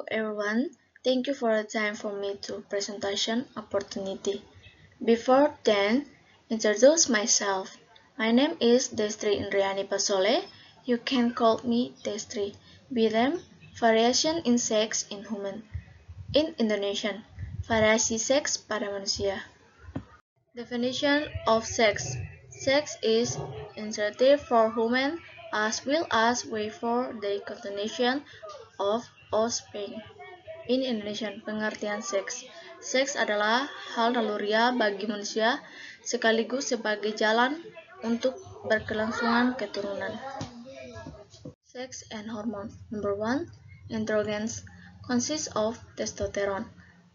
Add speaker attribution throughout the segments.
Speaker 1: Hello everyone, thank you for the time for me to presentation opportunity. Before then, introduce myself. My name is Destri Indriani Pasole. You can call me Destri. BREM, variation in sex in human. In Indonesian, variasi seks pada manusia. Definition of sex. Sex is initiative for human as well as way for the continuation of offspring. In Indonesian, pengertian seks. Seks adalah hal naluriah bagi manusia sekaligus sebagai jalan untuk berkelangsungan keturunan. Sex and hormone. Number 1. Androgens consists of testosterone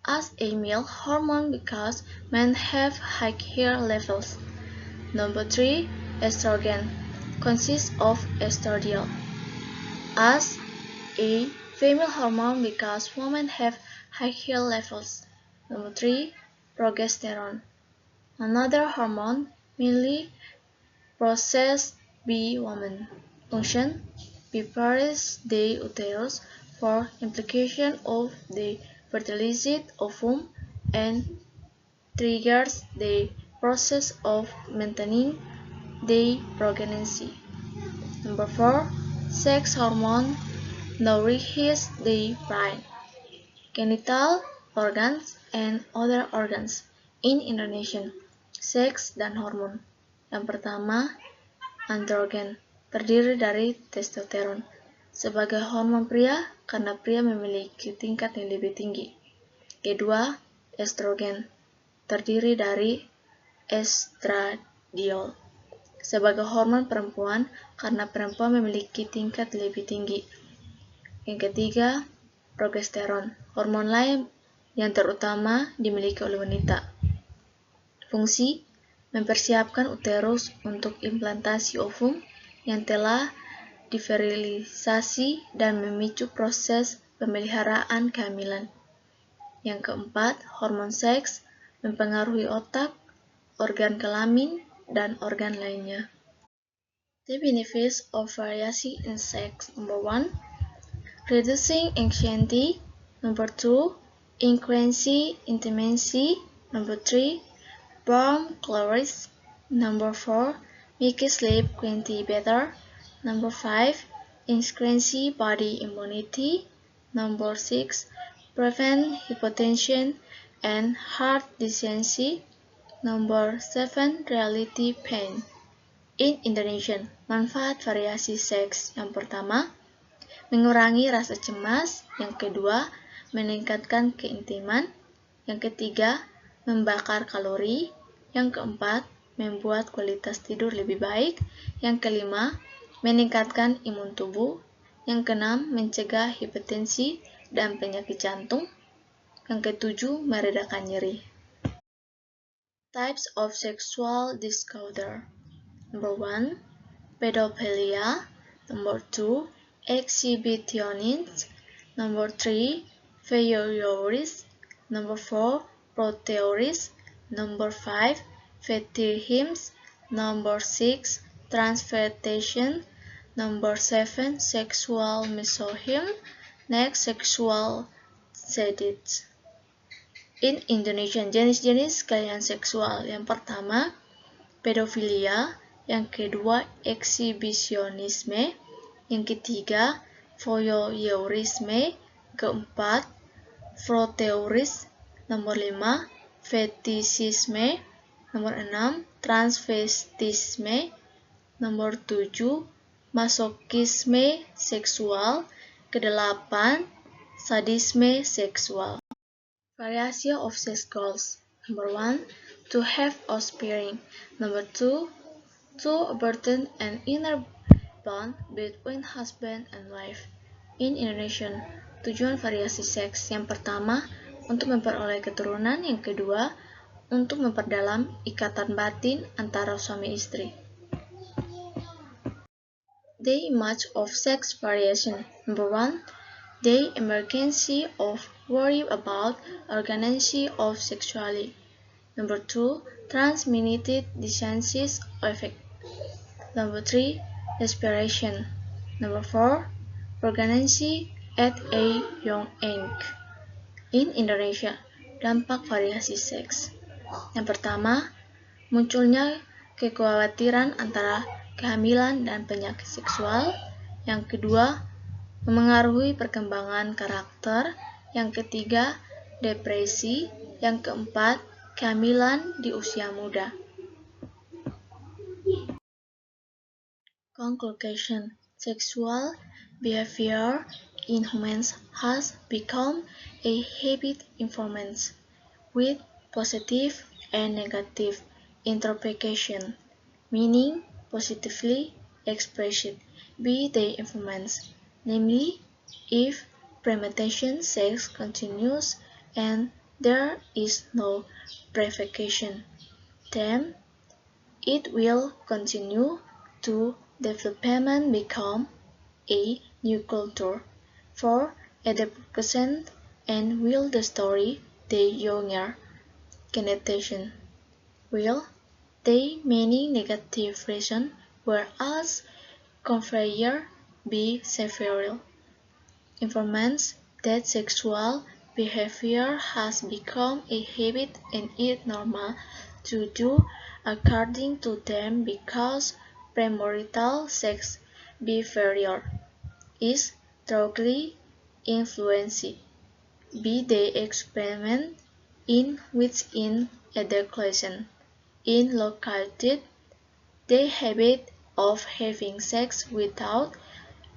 Speaker 1: as a male hormone because men have higher levels. Number 3. Estrogen consists of estradiol as a female hormone because women have higher levels. Number 3. Progesterone, another hormone mainly processed by women. Function: prepares the uterus for implication of the fertilized ovum and triggers the process of maintaining the pregnancy. Number 4. Sex hormone nourishes the brain, genital organs, and other organs. In Indonesian, seks dan hormon. Yang pertama, androgen, terdiri dari testosteron sebagai hormon pria karena pria memiliki tingkat yang lebih tinggi. Kedua, estrogen, terdiri dari estradiol sebagai hormon perempuan karena perempuan memiliki tingkat lebih tinggi. Yang ketiga, progesteron, hormon lain yang terutama dimiliki oleh wanita. Fungsi: mempersiapkan uterus untuk implantasi ovum yang telah diverilisasi dan memicu proses pemeliharaan kehamilan. Yang keempat, hormon seks mempengaruhi otak, organ kelamin, dan organ lainnya. The benefits of variation in sex. Number 1. Reducing anxiety. Number 2. Increasing intimacy. Number 3. Warm calories. Number 4. Make sleep quality better. Number 5. Increasing body immunity. Number 6. Prevent hypertension and heart disease. Number 7. Reality pain. In Indonesian, manfaat variasi seks. Yang pertama, mengurangi rasa cemas. Yang kedua, meningkatkan keintiman. Yang ketiga, membakar kalori. Yang keempat, membuat kualitas tidur lebih baik. Yang kelima, meningkatkan imun tubuh. Yang keenam, mencegah hipertensi dan penyakit jantung. Yang ketujuh, meredakan nyeri. Types of sexual disorder. Number 1. Pedophilia. Number 2. Exhibitionism. Number 3. Voyeurism. Number 4. Proteurism. Number 5. Fetishism. Number 6. Transvestism. Number 7. Sexual misogynist. Next, sexual sadism. In Indonesian, jenis-jenis kelainan seksual. Yang pertama, pedofilia. Yang kedua, eksibisionisme. Yang ketiga, voyeurisme. Keempat, proteurisme. Nomor 5, fetishisme. Nomor 6, transvestisme. Nomor 7, masokisme seksual. Kedelapan, sadisme seksual. Variation of sex goals. Number 1, to have offspring. Number 2, to burden an inner bond between husband and wife. In Indonesian, tujuan variasi seks. Yang pertama, untuk memperoleh keturunan. Yang kedua, untuk memperdalam ikatan batin antara suami istri. The image of sex variation. Number 1, the emergence of worry about organization of sexuality. Number 2, transmitted diseases effect. Number 3, respiration. Number 4, pregnancy at a young age. In Indonesia, dampak variasi seks. Yang pertama, munculnya kekhawatiran antara kehamilan dan penyakit seksual. Yang kedua, memengaruhi perkembangan karakter. Yang ketiga, depresi. Yang keempat, kehamilan di usia muda. Conclusion: sexual behavior in humans has become a habit in humans, with positive and negative interpretation, meaning positively expressed by the humans, namely, if premarital sex continues and there is no provocation, then it will continue to development become a new culture for education and will destroy the younger generation. Will the many negative reasons whereas confrere be several informants that sexual behavior has become a habit and it normal to do according to them because premarital sex behavior is strongly influenced by the experiment in which in education inculcated the habit of having sex without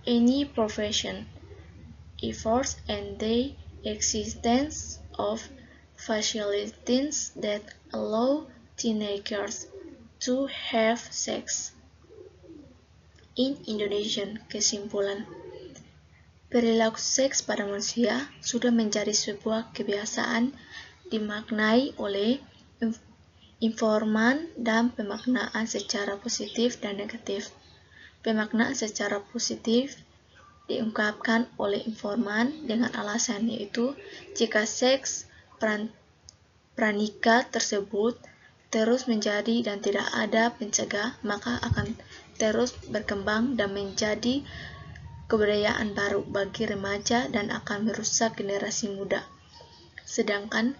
Speaker 1: any profession efforts and the existence of facilities that allow teenagers to have sex. In Indonesian, kesimpulan, perilaku seks pada manusia sudah menjadi sebuah kebiasaan dimaknai oleh informan dan pemaknaan secara positif dan negatif. Pemaknaan secara positif diungkapkan oleh informan dengan alasan yaitu jika seks pranikah tersebut terus menjadi dan tidak ada pencegah, maka akan terus berkembang dan menjadi kebudayaan baru bagi remaja dan akan merusak generasi muda. Sedangkan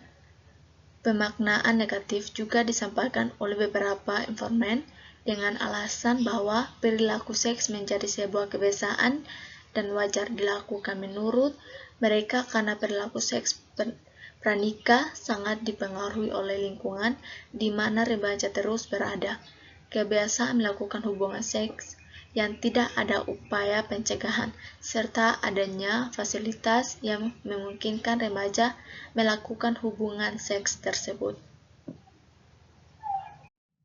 Speaker 1: pemaknaan negatif juga disampaikan oleh beberapa informan dengan alasan bahwa perilaku seks menjadi sebuah kebiasaan dan wajar dilakukan menurut mereka karena perilaku seks pranikah sangat dipengaruhi oleh lingkungan di mana remaja terus berada. Kebiasaan melakukan hubungan seks yang tidak ada upaya pencegahan, serta adanya fasilitas yang memungkinkan remaja melakukan hubungan seks tersebut.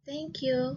Speaker 1: Thank you.